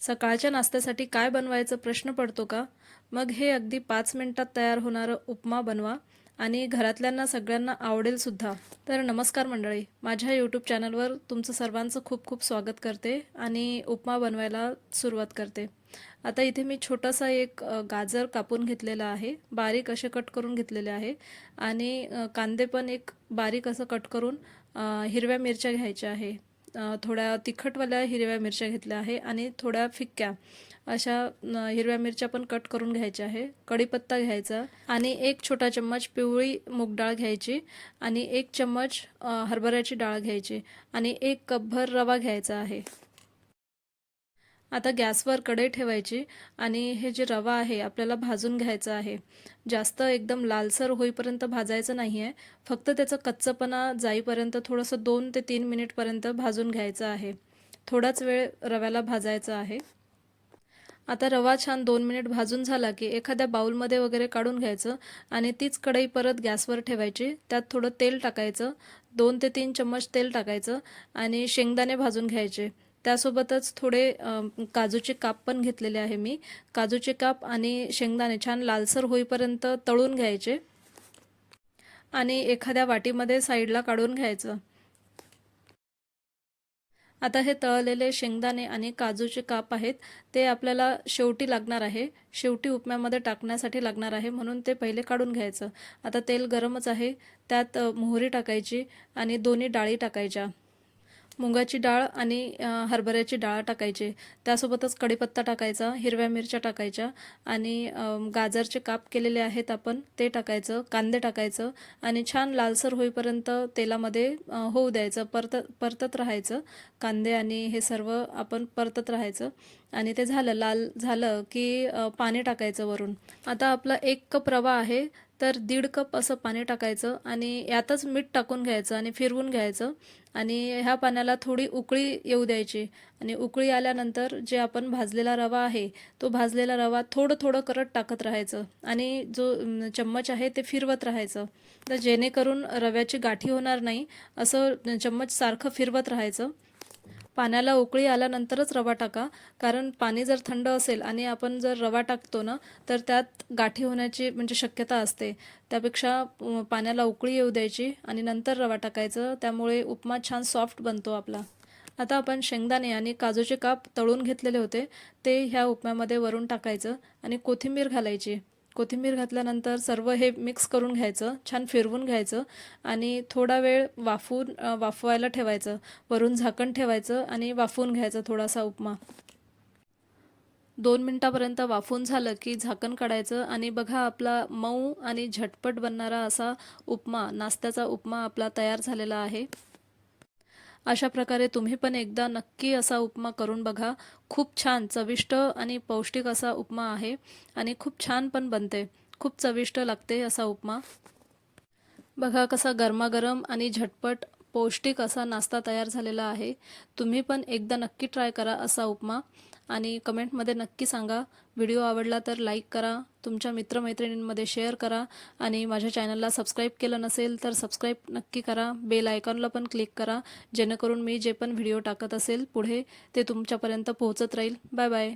सकाळच्या नाश्त्यासाठी काय बनवायचं प्रश्न पडतो का? मग हे अगदी 5 मिनिटात तयार होणारं उपमा बनवा आणि घरातल्यांना सगळ्यांना आवडेल सुद्धा. तर नमस्कार मंडळी, माझ्या यूट्यूब चॅनलवर तुमचं सर्वांचं खूप खूप स्वागत करते आणि उपमा बनवायला सुरुवात करते. आता इथे मी छोटासा एक गाजर कापून घेतलेला आहे, बारीक असे कट करून घेतलेले आहे आणि कांदे पण एक बारीक असं कट करून हिरव्या मिरच्या घ्यायच्या आहे. थोड्या तिखटवाल्या हिरव्या मिरच्या घेतल्या आहे आणि थोड्या फिक्क्या अशा हिरव्या मिरच्या पण कट करून घ्यायच्या आहे. कढीपत्ता घ्यायचा आणि एक छोटा चम्मच पिवळी मूग डाळ घ्यायची आणि एक चम्मच हरभऱ्याची डाळ घ्यायची आणि एक कपभर रवा घ्यायचा आहे. आता गॅसवर कढई ठेवायची आणि हे जे रवा आहे आपल्याला भाजून घ्यायचं आहे. जास्त एकदम लालसर होईपर्यंत भाजायचं नाही आहे, फक्त त्याचं कच्चपणा जाईपर्यंत थोडंसं 2 ते 3 मिनिटपर्यंत भाजून घ्यायचं आहे. थोडाच वेळ रव्याला भाजायचं आहे. आता रवा छान 2 मिनिट भाजून झाला की एखाद्या बाउलमध्ये वगैरे काढून घ्यायचं आणि तीच कढई परत गॅसवर ठेवायची. त्यात थोडं तेल टाकायचं, 2 ते 3 चम्मच तेल टाकायचं आणि शेंगदाणे भाजून घ्यायचे. त्यासोबतच थोडे काजूचे काप पण घेतलेले आहे मी. काजूचे काप आणि शेंगदाणे छान लालसर होईपर्यंत तळून घ्यायचे आणि एखाद्या वाटीमध्ये साईडला काढून घ्यायचं. आता हे तळलेले शेंगदाणे आणि काजूचे काप आहेत ते आपल्याला शेवटी लागणार आहे, शेवटी उपम्यामध्ये टाकण्यासाठी लागणार आहे, म्हणून ते पहिले काढून घ्यायचं. आता तेल गरमच आहे, त्यात मोहरी टाकायची आणि दोन्ही डाळी टाकायच्या. मुगाची डाळ आणि हरभऱ्याची डाळ टाकायची. त्यासोबतच कढीपत्ता टाकायचा, हिरव्या मिरच्या टाकायच्या आणि गाजरचे काप केलेले आहेत आपण ते टाकायचं, कांदे टाकायचं आणि छान लालसर होईपर्यंत तेलामध्ये होऊ द्यायचं. परतत राहायचं. कांदे आणि हे सर्व आपण परतत राहायचं आणि ते झालं, लाल झालं की पाणी टाकायचं वरून. आता आपला 1 कप रवा आहे तर 1.5 कप असं पाणी टाकायचं आणि यातच मीठ टाकून घ्यायचं आणि फिरवून घ्यायचं आणि ह्या पाण्याला थोडी उकळी येऊ द्यायची आणि उकळी आल्यानंतर जे आपण भाजलेला रवा आहे तो भाजलेला रवा थोडं थोडं करत टाकत राहायचं आणि जो चम्मच आहे ते फिरवत राहायचं. तर जेणेकरून रव्याची गाठी होणार नाही असं चम्मच सारखं फिरवत राहायचं. पाण्याला उकळी आल्यानंतरच रवा टाका, कारण पाणी जर थंड असेल आणि आपण जर रवा टाकतो ना तर त्यात गाठी होण्याची म्हणजे शक्यता असते. त्यापेक्षा पाण्याला उकळी येऊ द्यायची आणि नंतर रवा टाकायचं, त्यामुळे उपमा छान सॉफ्ट बनतो आपला. आता आपण शेंगदाणे आणि काजूचे काप तळून घेतलेले होते ते ह्या उपम्यामध्ये वरून टाकायचं आणि कोथिंबीर घालायची. कोथिंबीर घातल्यानंतर सर्व हे मिक्स करून घ्यायचं, छान फिरवून घ्यायचं आणि थोडा वेळ वाफवायला ठेवायचं. वरून झाकण ठेवायचं आणि वाफवून घ्यायचं थोडासा उपमा. 2 मिनिटापर्यंत वाफवून झालं की झाकण काढायचं आणि बघा आपला मऊ आणि झटपट बनणारा असा उपमा, नाश्त्याचा उपमा आपला तयार झालेला आहे. अशा प्रकारे तुम्ही पण एकदा नक्की असा उपमा करून बघा. खूप छान चविष्ट आणि पौष्टिक असा उपमा आहे आणि खूप छान पण बनते. खूप चविष्ट लागते असा उपमा. बघा कसा गरमागरम आणि झटपट पौष्टिक असा नाश्ता तयार झालेला आहे. तुम्ही पण एकदा नक्की ट्राय करा असा उपमा आणि कमेंटमध्ये नक्की सांगा. व्हिडिओ आवडला तर लाईक करा, तुमच्या मित्रमैत्रिणींमध्ये शेअर करा आणि माझ्या चॅनलला सबस्क्राईब केलं नसेल तर सबस्क्राईब नक्की करा. बेल आयकॉनला पण क्लिक करा, जेणेकरून मी जे पण व्हिडिओ टाकत असेल पुढे ते तुमच्यापर्यंत पोहोचत राहील. Bye bye.